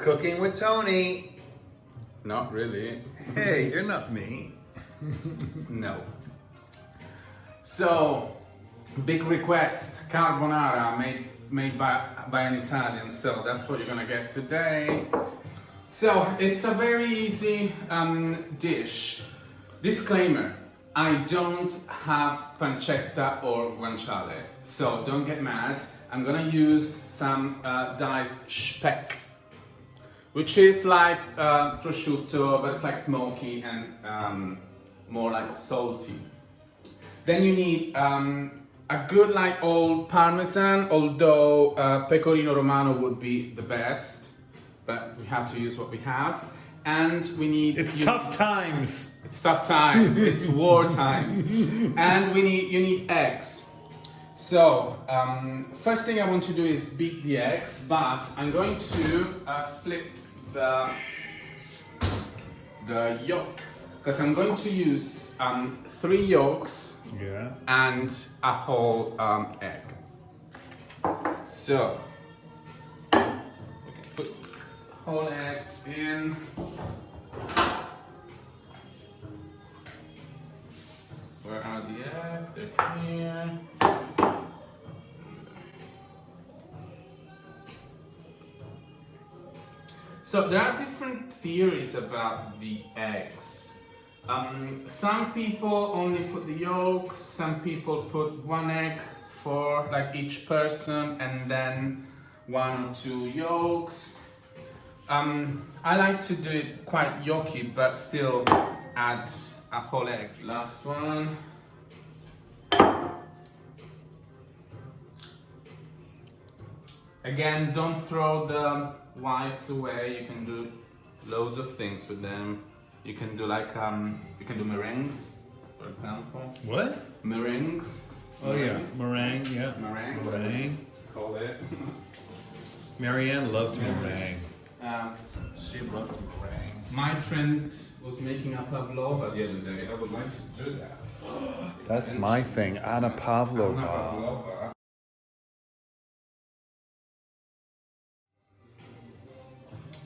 Cooking with Tony. Not really. Hey, you're not me. No. So, big request, carbonara made by an Italian. So that's what you're gonna get today. So it's a very easy dish. Disclaimer: I don't have pancetta or guanciale, so don't get mad. I'm gonna use some diced speck, which is like prosciutto, but it's like smoky and more like salty. Then you need a good like old Parmesan, although Pecorino Romano would be the best, but we have to use what we have. And we need... It's tough times. It's tough times, it's war times. And you need eggs. So, first thing I want to do is beat the eggs, but I'm going to split the yolk, because I'm going to use 3 yolks and a whole egg. So, we can put the whole egg in. Where are the eggs? They're here. So there are different theories about the eggs. Some people only put the yolks, some people put 1 egg for like each person and then 1 or 2 yolks. I like to do it quite yolky, but still add a whole egg. Last one. Again, don't throw the whites away. You can do loads of things with them. You can do like you can do meringues, for example. What? Meringues. Oh yeah, meringue. Yeah, Meringue. meringue. Call it. Marianne loved meringue. She loved meringue. My friend was making a pavlova the other day. I would like to do that. That's my thing, Anna Pavlova. Pavlova.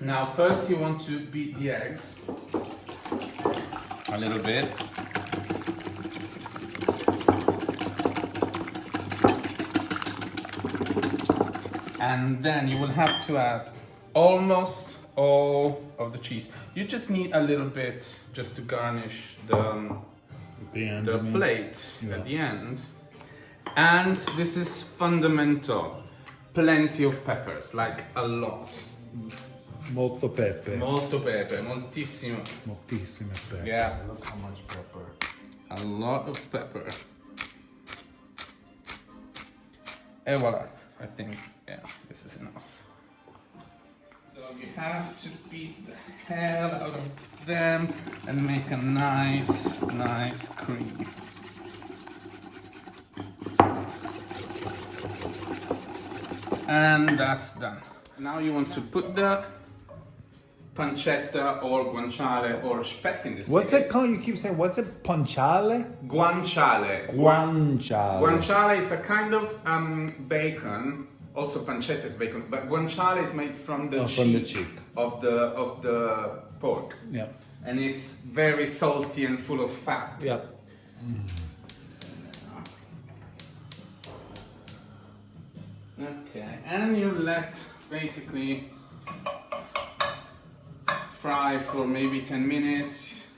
Now, first you want to beat the eggs a little bit. And then you will have to add almost all of the cheese. You just need a little bit just to garnish the plate at the end. And this is fundamental. Plenty of peppers, like a lot. Molto pepe. Molto pepe, moltissimo. Moltissime pepe. Yeah. Look how much pepper. A lot of pepper. And voila, I think, yeah, this is enough. So you have to beat the hell out of them and make a nice cream. And that's done. Now you want to put the pancetta or guanciale or speck in this What's case. it called? You keep saying, what's it? Panciale? Guanciale. Guanciale. Guanciale is a kind of bacon. Also pancetta is bacon, but guanciale is made from the cheek of the pork. Yeah. And it's very salty and full of fat. Yeah. Okay, and you let basically fry for maybe 10 minutes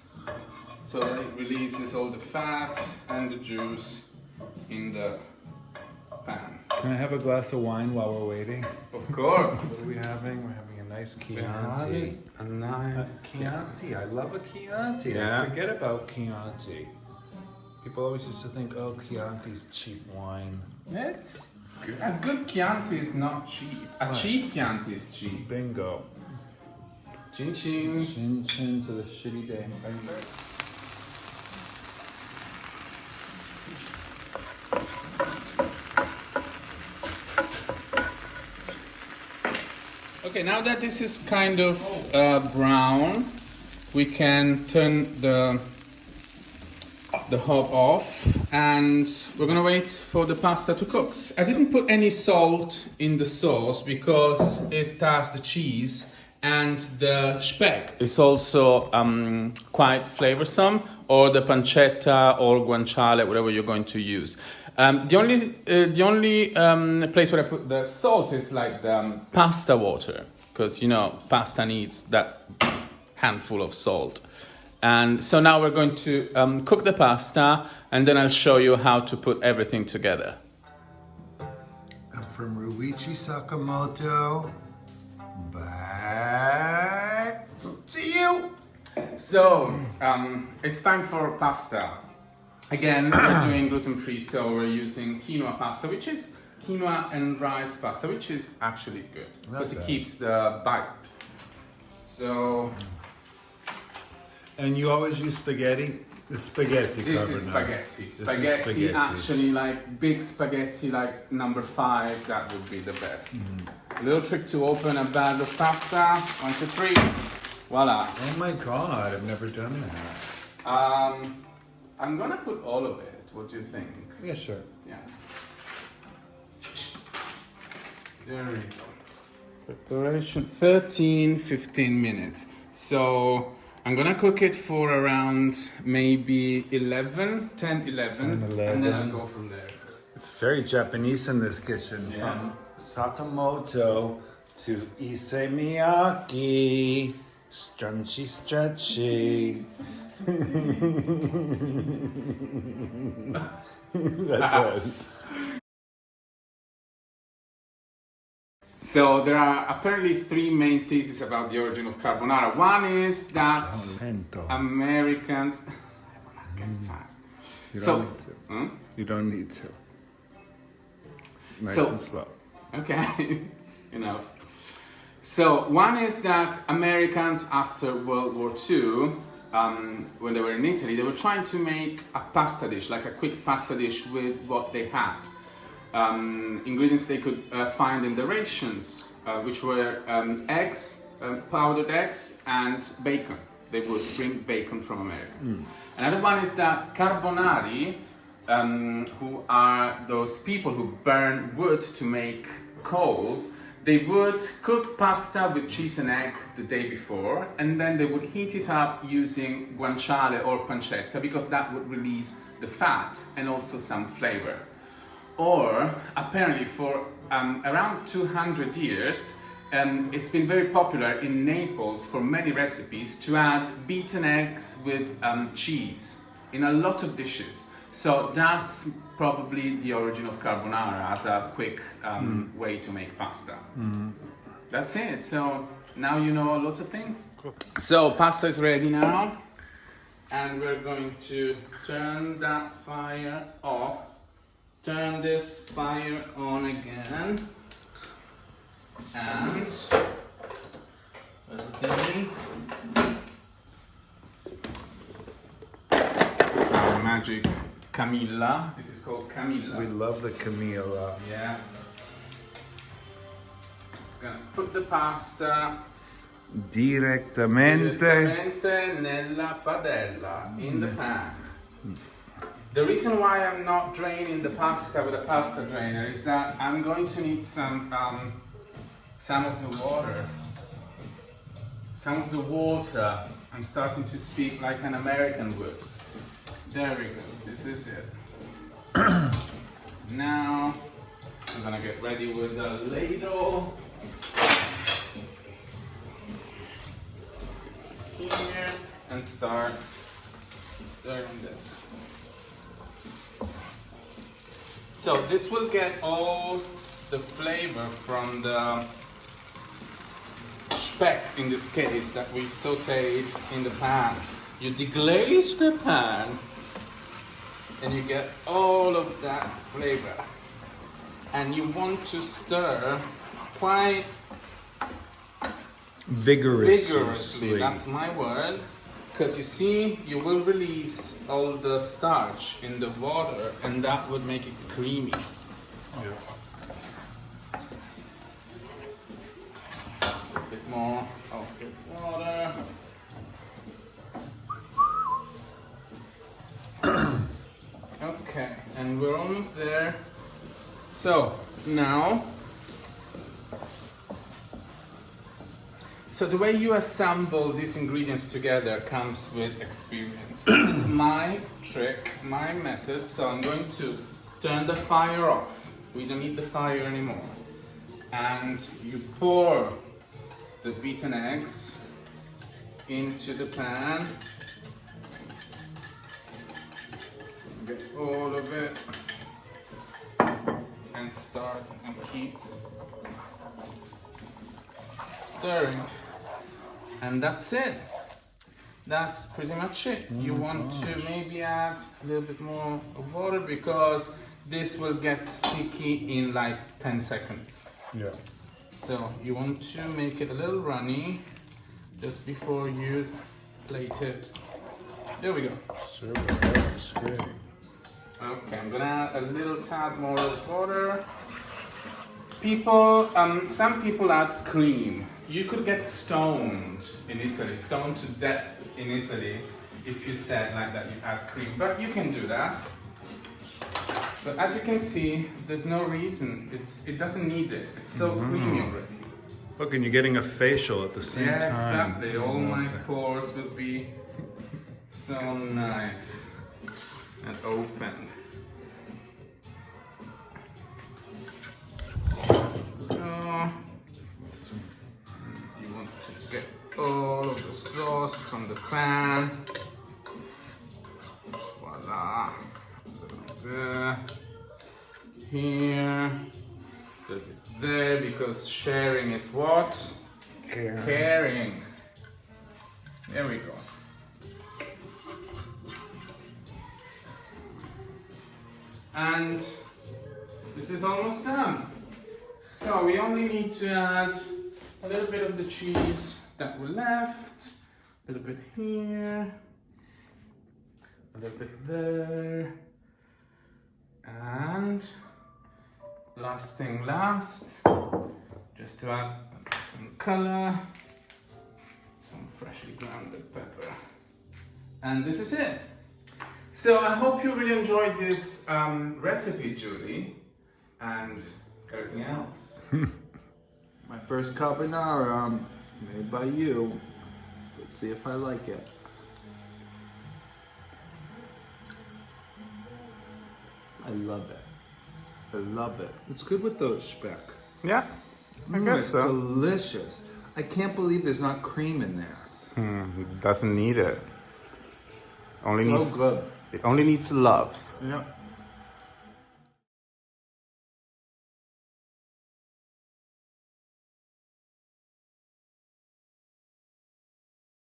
so that it releases all the fat and the juice in the pan. Can I have a glass of wine while we're waiting? Of course. What are we having? We're having a nice We're Chianti. having a nice Chianti. I love a Chianti. Yeah. I forget about Chianti. People always used to think, oh, Chianti's cheap wine. It's a good Chianti is not cheap. A cheap Chianti is cheap. Bingo. Chin chin. Chin chin to the shitty day. Okay, now that this is kind of brown, we can turn the hob off and we're gonna wait for the pasta to cook. I didn't put any salt in the sauce because it has the cheese And the speck is also quite flavorsome, or the pancetta or guanciale, whatever you're going to use. The only place where I put the salt is like the pasta water, because you know pasta needs that handful of salt. And so now we're going to cook the pasta, and then I'll show you how to put everything together. I'm from Ruichi Sakamoto. Back to you. So it's time for pasta. Again, we're doing gluten-free, so we're using quinoa pasta, which is quinoa and rice pasta, which is actually good because it keeps the bite. So. And you always use spaghetti? The spaghetti This carbonara. is spaghetti. This is Spaghetti, actually, like big spaghetti, like number 5, that would be the best. A little trick to open a bag of pasta. 1, 2, 3. Voila. Oh my god, I've never done that. I'm gonna put all of it. What do you think? Yeah, sure. Yeah. There we go. Preparation 13-15 minutes. So I'm gonna cook it for around maybe 10, 11, and then I'll go from there. It's very Japanese in this kitchen. From Sakamoto to Issei Miyake. Stretchy, stretchy. That's it. So there are apparently 3 main theses about the origin of carbonara. One is that Americans. Fast. You So- don't need to. Hmm? You don't need to. Nice So- and slow. Okay, enough. So one is that Americans after World War II, when they were in Italy, they were trying to make a pasta dish, like a quick pasta dish with what they had. Ingredients they could find in the rations, which were eggs, powdered eggs, and bacon. They would bring bacon from America. Another one is that carbonari, who are those people who burn wood to make coal, they would cook pasta with cheese and egg the day before, and then they would heat it up using guanciale or pancetta, because that would release the fat and also some flavor. Or apparently for around 200 years, it's been very popular in Naples for many recipes to add beaten eggs with cheese in a lot of dishes. So that's probably the origin of carbonara as a quick way to make pasta. That's it. So now you know lots of things. Cool. So pasta is ready now, and we're going to turn that fire off. Turn this fire on again, and where's the thing? Our magic Camilla. This is called Camilla. We love the Camilla. Yeah. Gonna put the pasta direttamente nella padella, in the pan. The reason why I'm not draining the pasta with a pasta drainer is that I'm going to need some of the water. Some of the water. I'm starting to speak like an American would. There we go. This is it. Now I'm gonna get ready with the ladle. Here and start stirring this. So this will get all the flavor from the speck, in this case, that we sauteed in the pan. You deglaze the pan and you get all of that flavor. And you want to stir quite vigorously. That's my word. Because you see, you will release all the starch in the water, and that would make it creamy. Yeah. A bit more of the water. Okay, and we're almost there. So now So the way you assemble these ingredients together comes with experience. This is my trick, my method. So I'm going to turn the fire off. We don't need the fire anymore. And you pour the beaten eggs into the pan. Get all of it. And start and keep stirring. And that's it. That's pretty much it. You want to maybe add a little bit more of water because this will get sticky in like 10 seconds. Yeah. So you want to make it a little runny just before you plate it. There we go. Serve it. That's great. Okay, I'm gonna add a little tad more of water. People, some people add cream. You could get stoned in Italy, stoned to death in Italy, if you said like that you add cream. But you can do that. But as you can see, there's no reason. It doesn't need it. It's so creamy already. Look, and you're getting a facial at the same Yeah, time. exactly. All my pores will be so nice and open. You want to get all of the sauce from the pan. Voila. There. Here. A little bit there, because sharing is what? Caring. There we go. And this is almost done. So we only need to add a little bit of the cheese that we left, a little bit here, a little bit there, and last thing last, just to add some color, some freshly grounded pepper. And this is it. So I hope you really enjoyed this recipe, Julie, and everything else. My first carbonara, made by you. Let's see if I like it. I love it. I love it. It's good with the speck. Yeah, I guess It's so. delicious. I can't believe there's not cream in there. Doesn't need it. Only So needs good. It only needs love. Yeah.